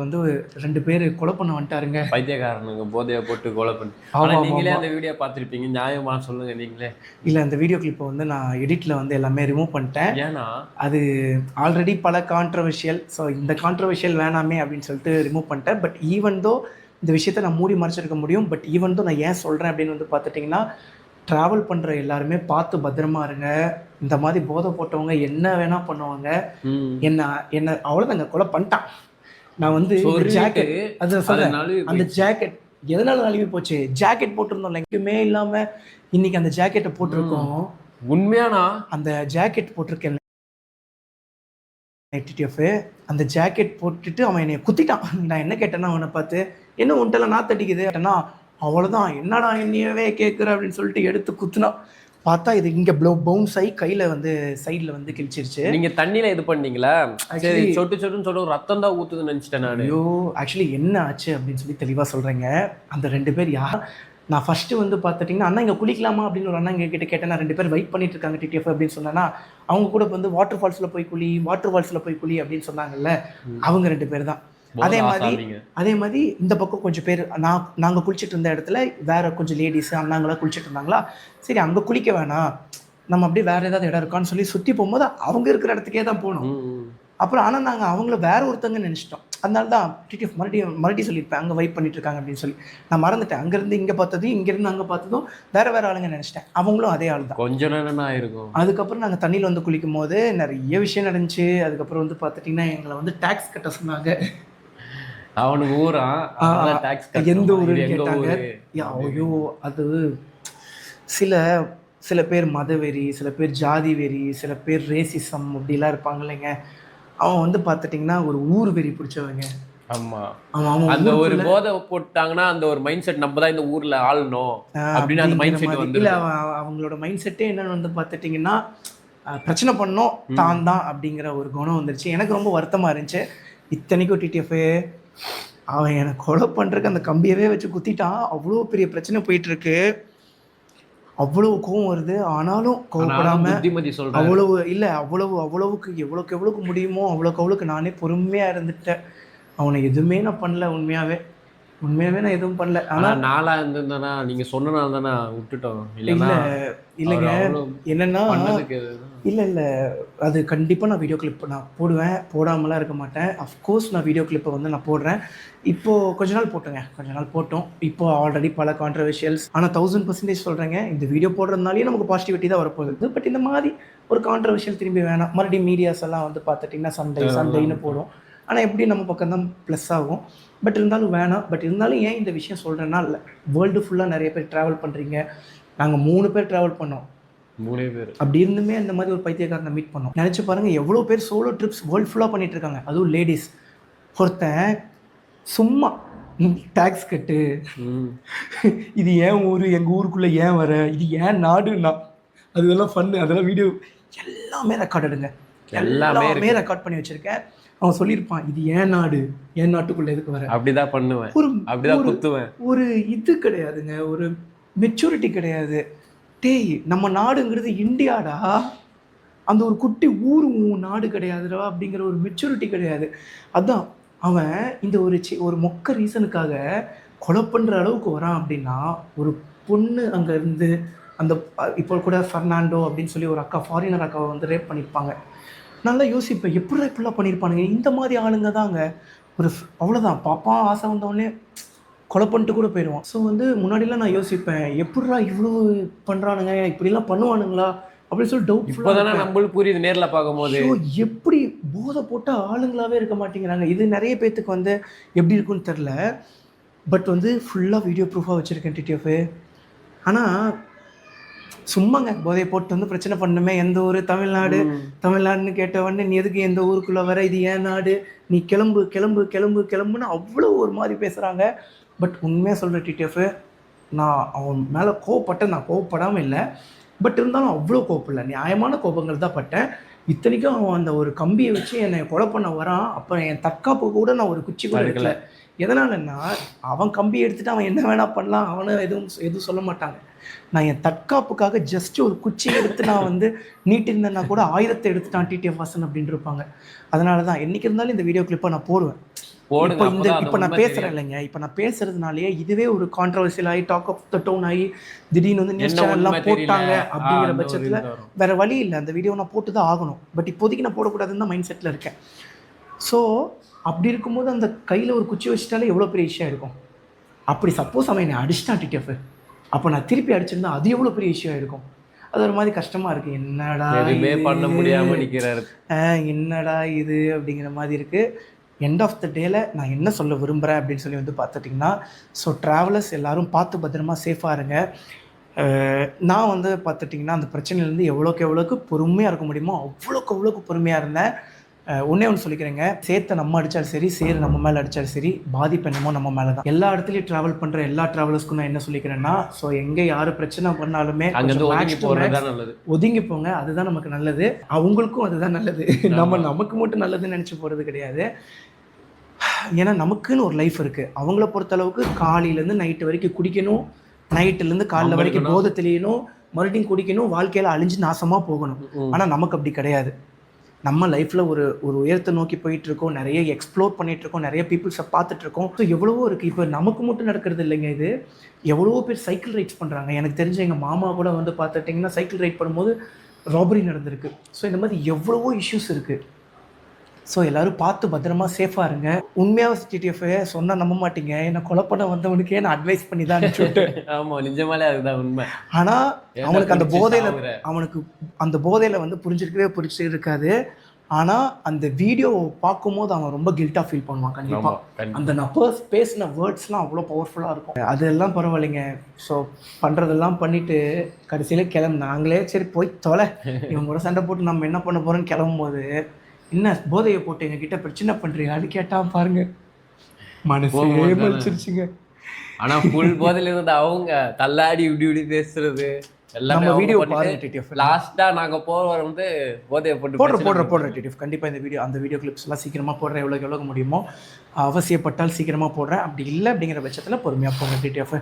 வந்து 2 பேரு கொலை பண்ண வந்துட்டாருங்க. பைத்தியக்காரனுங்க போதைய போட்டு கொலை பண்ணி. ஆனா நீங்களே அந்த வீடியோ பார்த்திருப்பீங்க. நியாயமா சொல்லுங்க நீங்களே. இல்ல அந்த வீடியோ கிளிப்ப வந்து நான் எடிட்ல வந்து எல்லாமே ரிமூவ் பண்ணிட்டேன். ஏன்னா அது ஆல்ரெடி பல கான்ட்ரோவர்ஷியல். ஸோ இந்த கான்ட்ரோவர்ஷியல் வேணாமே அப்படின்னு சொல்லிட்டு ரிமூவ் பண்ணிட்டேன். பட் ஈவன் தோ இந்த விஷயத்த நான் மூடி மறைச்சிருக்க முடியும். பட் ஈவன் தோ நான் ஏன் சொல்றேன் அப்படின்னு வந்து பார்த்துட்டிங்கன்னா, ட்ராவல் பண்ற எல்லாருமே பார்த்து பத்திரமா இருங்க. இந்த மாதிரி போதை போட்டவங்க என்ன வேணா பண்ணுவாங்க. என்ன என்ன அவ்வளோதாங்க கொலை பண்ணிட்டான். நான் வந்து ஜாக்கெட் அது சொல்றேன். அந்த ஜாக்கெட் எதனால நழுவி போச்சு? ஜாக்கெட் போட்டிருந்தோம்ல எங்கேயுமே இல்லாம இன்னைக்கு அந்த ஜாக்கெட்டை போட்டிருக்கோம். உண்மையானா அந்த ஜாக்கெட் போட்டிருக்கேன் டிடிஎஃப். அந்த ஜாக்கெட் போட்டுட்டு அவன் என்னை குத்திட்டான். நான் என்ன கேட்டேன்னா அவனை பார்த்து, என்ன உன்ட்டெல்லாம் நாத்து அடிக்குது அப்படின்னா, அவ்வளோதான் என்னடா என்னையவே கேட்குற அப்படின்னு சொல்லிட்டு எடுத்து குத்துனான். பார்த்தா இது இங்கே பவுன்ஸ் ஆகி கையில் வந்து சைடில் வந்து கிழிச்சிருச்சு. நீங்கள் தண்ணியில் இது பண்ணீங்களா? சரி சொட்டு சொட்டுன்னு சொல்ல ரத்தம் தான் ஊற்றுதுன்னு நினச்சிட்டேன் நான். ஐயோ ஆக்சுவலி என்ன ஆச்சு அப்படின்னு சொல்லி தெளிவாக சொல்கிறேங்க. அந்த 2 பேர் யார் நான் ஃபஸ்ட்டு வந்து பார்த்துட்டிங்கன்னா, அண்ணா இங்கே குளிக்கலாமா அப்படின்னு ஒரு அண்ணா இங்கே கிட்ட கேட்டேன். நான் 2 பேர் வெயிட் பண்ணிட்டு இருக்காங்க டிடிஎஃப் அப்படின்னு சொன்னேன்னா, அவங்க கூட வந்து வாட்டர் ஃபால்ஸில் போய் குளி அப்படின்னு சொன்னாங்கல்ல, அவங்க 2 பேர் தான். அதே மாதிரி இந்த பக்கம் கொஞ்சம் பேர் நாங்கள் குளிச்சுட்டு இருந்த இடத்துல வேற கொஞ்சம் லேடிஸ் அண்ணாங்களாம் குளிச்சுட்டு இருந்தாங்களா. சரி அங்கே குளிக்க வேணாம், நம்ம அப்படியே வேற ஏதாவது இடம் இருக்கான்னு சொல்லி சுற்றி போகும்போது அவங்க இருக்கிற இடத்துக்கே தான் போகணும். அப்புறம் ஆனால் நாங்கள் அவங்கள வேற ஒருத்தங்க நினச்சிட்டோம். அதனால தான் டிடிஎஃப் மறுபடியும் சொல்லியிருப்பேன் அங்கே வெயிட் பண்ணிட்டு இருக்காங்க அப்படின்னு சொல்லி. நான் மறந்துட்டேன். அங்கேருந்து இங்கே பார்த்ததும் இங்கேருந்து அங்கே பார்த்ததும் வேற ஆளுங்க நினச்சிட்டேன். அவங்களும் அதே ஆள் தான். கொஞ்சம் நேரம் ஆயிருக்கும். அதுக்கப்புறம் நாங்கள் தண்ணியில் வந்து குளிக்கும் போது நிறைய விஷயம் நடந்துச்சு. அதுக்கப்புறம் வந்து பார்த்துட்டிங்கன்னா எங்களை வந்து டேக்ஸ் கட்ட சொன்னாங்க. அவனுக்கு ஊரா எந்த ஊருன்னு கேட்டாங்க. ஐயோ அது சில பேர் மதவெறி, சில பேர் ஜாதி வெறி, சில பேர் ரேசிசம் அப்படிலாம் இருப்பாங்க இல்லைங்க. அவன் வந்து பார்த்துட்டிங்கன்னா ஒரு ஊர் வெறி பிடிச்சவங்க. ஆமா அந்த ஒரு போதை போட்டாங்கன்னா அந்த ஒரு மைண்ட் செட் நம்ம தான் இந்த ஊர்ல ஆளணும் அப்படின்னு அந்த மைண்ட் செட் வந்து இல்ல அவங்களோட மைண்ட் செட்டே என்னன்னு வந்து பார்த்துட்டிங்கன்னா பிரச்சனை பண்ணோம் தான் அப்படிங்கிற ஒரு குணம் வந்துருச்சு. எனக்கு ரொம்ப வருத்தமா இருந்துச்சு. இத்தனைக்கும் டிடிஎஃப் அவன் எனக்கு கொலை பண்ணுறதுக்கு அந்த கம்பியவே வச்சு குத்திட்டான். அவ்வளோ பெரிய பிரச்சனை போயிட்டு இருக்கு. அவ்வளவு கோவம் வருது. ஆனாலும் கோவப்படாம அவ்வளவு இல்லை அவ்வளவுக்கு எவ்வளவுக்கு முடியுமோ அவ்வளவுக்கு நானே பொறுமையாக இருந்துட்டேன். அவனை எதுவுமே நான் பண்ணல. உண்மையாவே நான் எதுவும் பண்ணல. ஆனால் நாளா இருந்திருந்தானா நீங்கள் சொன்னனால தானே விட்டுட்டோம். இல்லைங்க என்னன்னா இல்லை அது கண்டிப்பாக நான் வீடியோ கிளிப் நான் போடுவேன். போடாமலாம் இருக்க மாட்டேன். அஃப்கோர்ஸ் நான் வீடியோ கிளிப்பை வந்து நான் போடுறேன். இப்போது கொஞ்ச நாள் போட்டோம். இப்போ ஆல்ரெடி பல கான்ட்ரவர்ஷியல்ஸ். ஆனால் 1000% சொல்கிறேங்க, இந்த வீடியோ போடுறதுனாலே நமக்கு பாசிட்டிவிட்டி தான் வரப்போகுது. பட் இந்த மாதிரி ஒரு கான்ட்ரவர்ஷியல் திரும்பி வேணாம். மறுபடியும் மீடியாஸ் எல்லாம் வந்து பார்த்துட்டிங்கன்னா சண்டைன்னு போடும். ஆனால் எப்படி நம்ம பக்கம் தான் ப்ளஸ் ஆகும். பட் இருந்தாலும் வேணாம். பட் இருந்தாலும் ஏன் இந்த விஷயம் சொல்கிறேன்னா, இல்லை வேர்ல்டு ஃபுல்லாக நிறைய பேர் ட்ராவல் பண்ணுறீங்க. நாங்கள் 3 பேர் ட்ராவல் பண்ணோம். 3 பேர் அப்படி இருந்துமே இந்த மாதிரி ஒரு பைத்தியக்காரனை மீட் பண்ணோம். நினச்சி பாருங்கள் எவ்வளோ பேர் சோலோ ட்ரிப்ஸ் வேர்ல்டு ஃபுல்லாக பண்ணிட்டு இருக்காங்க. அதுவும் லேடிஸ். ஒருத்தன் சும்மா டேக்ஸ் கட்டு, இது ஏன் ஊர், எங்கள் ஊருக்குள்ளே ஏன் வர, இது ஏன் நாடுன்னா அதெல்லாம் ஃபன்னு. அதெல்லாம் வீடியோ எல்லாமே ரெக்கார்டுங்க. எல்லாமே ரெக்கார்ட் பண்ணி வச்சுருக்கேன். அவன் சொல்லியிருப்பான், இது ஏன் நாடு, என் நாட்டுக்குள்ளே எதுக்கு வர. அப்படிதான் பண்ணுவேன், அப்படிதான் குத்துவேன். ஒரு இது கிடையாதுங்க, ஒரு மெச்சூரிட்டி கிடையாது. டேய் நம்ம நாடுங்கிறது இந்தியாடா, அந்த ஒரு குட்டி ஊர் நாடு கிடையாதுடா அப்படிங்கிற ஒரு மெச்சூரிட்டி கிடையாது. அதான் அவன் இந்த ஒரு மொக்க ரீசனுக்காக கொலை பண்ணுற அளவுக்கு வரான். அப்படின்னா ஒரு பொண்ணு அங்கே இருந்து அந்த இப்போ கூட ஃபெர்னாண்டோ அப்படின்னு சொல்லி ஒரு அக்கா, ஃபாரினர் அக்காவை வந்து ரேப் பண்ணியிருப்பாங்க. நல்லா யோசிப்பேன், இப்படிலாம் பண்ணியிருப்பானுங்க. இந்த மாதிரி ஆளுங்க தாங்க ஒரு அவ்வளோதான் பாப்பான் ஆசை வந்தவொடனே கொலை பண்ணிட்டு கூட போயிடுவான். ஸோ வந்து முன்னாடிலாம் நான் யோசிப்பேன், எப்படிலாம் இவ்வளோ பண்ணுறானுங்க, இப்படிலாம் பண்ணுவானுங்களா அப்படின்னு சொல்லி டவுட்ஃபுல்லாக நம்மளுக்கு புரியுது நேரில் பார்க்கும்போது. எப்படி போதை போட்ட ஆளுங்களாகவே இருக்க மாட்டேங்கிறாங்க. இது நிறைய பேர்த்துக்கு வந்து எப்படி இருக்குன்னு தெரில. பட் வந்து ஃபுல்லாக வீடியோ ப்ரூஃபாக வச்சுருக்கேன் டிடிஎஃப். ஆனால் சும்மாங்க போதையை போட்டு வந்து பிரச்சனை பண்ணுமே. எந்த ஊர், தமிழ்நாடுன்னு கேட்டவொடனே நீ எதுக்கு எந்த ஊருக்குள்ளே வர, இது ஏன் நாடு, நீ கிளம்புன்னு அவ்வளோ ஒரு மாதிரி பேசுகிறாங்க. பட் உண்மையாக சொல்கிற டிடிஎஃப், நான் அவன் மேலே கோவப்பட்டேன். நான் கோவப்படாமல் இல்லை. பட் இருந்தாலும் அவ்வளோ கோவம் இல்லை, நியாயமான கோபங்கள் தான் பட்டேன். இத்தனைக்கும் அவன் அந்த ஒரு கம்பியை வச்சு என்னை கொலை பண்ண வரான். அப்புறம் என் தற்காப்பு கூட நான் ஒரு குச்சி கூட எடுக்கல. எதனாலன்னா அவன் கம்பி எடுத்துகிட்டு அவன் என்ன வேணா பண்ணலாம், அவனை எதுவும் சொல்ல மாட்டாங்க. நான் என் தற்காப்புக்காக ஜஸ்ட் ஒரு குச்சி எடுத்து நான் வந்து நீட்டிருந்தேன்னா கூட 1000 எடுத்துட்டான் டிடிஎஃப் வாசன் அப்படின்னு இருப்பாங்க. அதனால தான் என்றைக்கு இருந்தாலும் இந்த வீடியோ கிளிப்பை நான் போடுவேன். போடுங்க இப்போ நான் பேசுறேன் இல்லைங்க, இப்போ நான் பேசுறதுனாலயே இதுவே ஒரு கான்ட்ரவர்சியல் ஆகி டாக் ஆஃப் த டவுன் ஆகி திடீர்னு வந்து நியூஸ் சேனல்லாம் போட்டாங்க அப்படிங்கிற பட்சத்தில் வேற வழி இல்லை, அந்த வீடியோ நான் போட்டு தான் ஆகணும். பட் இப்போதைக்கு நான் போடக்கூடாதுன்னு தான் மைண்ட் செட்டில் இருக்கேன். ஸோ அப்படி இருக்கும்போது அந்த கையில் ஒரு குச்சி வச்சுட்டாலே எவ்வளோ பெரிய விஷயம் இருக்கும். அப்படி சப்போஸ் அவன் என்னை அடிச்சிட்டான் டிடிஎஃப், அப்போ நான் திருப்பி அடிச்சிருந்தா அது எவ்வளோ பெரிய விஷயம் இருக்கும். அது ஒரு மாதிரி கஷ்டமாக இருக்குது. என்னடா பண்ண முடியாமல் நிற்கிறாரு, என்னடா இது அப்படிங்கிற மாதிரி இருக்குது. எண்ட் ஆஃப் த டேல நான் என்ன சொல்ல விரும்புகிறேன் அப்படின்னு சொல்லி வந்து பார்த்துட்டிங்கன்னா, ஸோ ட்ராவலர்ஸ் எல்லோரும் பார்த்து பத்திரமா சேஃபாக இருங்க. நான் வந்து பார்த்துட்டிங்கன்னா அந்த பிரச்சனையிலேருந்து எவ்வளோக்கு பொறுமையாக இருக்க முடியுமோ அவ்வளோக்கு பொறுமையாக இருந்தேன். ஒன்றே ஒன்று சொல்லிக்கிறேங்க, சேத்தை நம்ம அடித்தாலும் சரி, சேரு நம்ம மேலே அடித்தாலும் சரி, பாதிப்பு என்னமோ நம்ம மேலே தான். எல்லா இடத்துலையும் ட்ராவல் பண்ணுற எல்லா ட்ராவலர்ஸ்க்கும் நான் என்ன சொல்லிக்கிறேன்னா, ஸோ எங்கே யார் பிரச்சனை பண்ணாலுமே ஒதுங்கி போங்க, அதுதான் நமக்கு நல்லது. அவங்களுக்கும் அதுதான் நல்லது. நமக்கு மட்டும் நல்லதுன்னு நினச்சி போகிறது கிடையாது. ஏன்னா நமக்குன்னு ஒரு லைஃப் இருக்குது. அவங்கள பொறுத்தளவுக்கு காலையிலேருந்து நைட்டு வரைக்கும் குடிக்கணும், நைட்டுலேருந்து காலையில் வரைக்கும் போதை தெளியணும், மறுபடியும் குடிக்கணும், வாழ்க்கையில் அழிஞ்சு நாசமாக போகணும். ஆனால் நமக்கு அப்படி கிடையாது. நம்ம லைஃப்பில் ஒரு உயரத்தை நோக்கி போயிட்டுருக்கோம், நிறைய எக்ஸ்ப்ளோர் பண்ணிகிட்ருக்கோம், நிறைய பீப்புள்ஸை பார்த்துட்ருக்கோம். ஸோ எவ்வளவோ இருக்குது. இப்போ நமக்கு மட்டும் நடக்கிறது இல்லைங்க, இது எவ்வளவோ பேர் சைக்கிள் ரைட்ஸ் பண்ணுறாங்க. எனக்கு தெரிஞ்ச எங்கள் மாமா கூட வந்து பார்த்துட்டிங்கன்னா சைக்கிள் ரைட் பண்ணும்போது ராபரி நடந்திருக்கு. ஸோ இந்த மாதிரி எவ்வளவோ இஷ்யூஸ் இருக்குது. ஸோ எல்லோரும் பார்த்து பத்திரமா சேஃபாக இருங்க. உண்மையாக டிடிஎஃப் சொன்னால் நம்ப மாட்டீங்க, என்னை கொலை பண்ண வந்தவனுக்கே நான் அட்வைஸ் பண்ணி தான் சொல்லிட்டு. ஆமாம், நிஜமாலே அதுதான் உண்மை. ஆனால் அவனுக்கு அந்த போதையில் வந்து புரிஞ்சிருக்காது. ஆனால் அந்த வீடியோவை பார்க்கும்போது அவன் ரொம்ப கில்ட்டாக ஃபீல் பண்ணுவான் கண்டிப்பாக. அந்த நான் பேசின வேர்ட்ஸ்லாம் அவ்வளோ பவர்ஃபுல்லாக இருக்கும். அதெல்லாம் பரவாயில்லைங்க. ஸோ பண்ணுறதெல்லாம் பண்ணிவிட்டு கடைசியில் நாங்களே சரி போய் தொலை, இவங்க கூட சண்டை போட்டு நம்ம என்ன பண்ண போகிறோன்னு கிளம்பும்போது, என்ன போதையை போட்டு எங்ககிட்ட பிரச்சனை பண்ணுறீங்க அது கேட்டால் பாருங்க மனசே மலிச்சிருச்சுங்க. ஆனால் ஃபுல் போதையில் இருந்த அவங்க தள்ளாடி இப்படி பேசுறது எல்லாமே வீடியோ பாருங்க டிடிஎஃப். லாஸ்ட்டாக நாங்கள் போகிற வந்து போதையை போடுறேன் டிடிஎஃப். கண்டிப்பாக இந்த வீடியோ கிளிப்ஸ்லாம் சீக்கிரமாக போடுறேன், எவ்வளோ முடியுமோ. அவசியப்பட்டால் சீக்கிரமாக போடுறேன். அப்படி இல்லை அப்படிங்கிற பட்சத்தில் பொறுமையாக போங்க டிடிஎஃப்.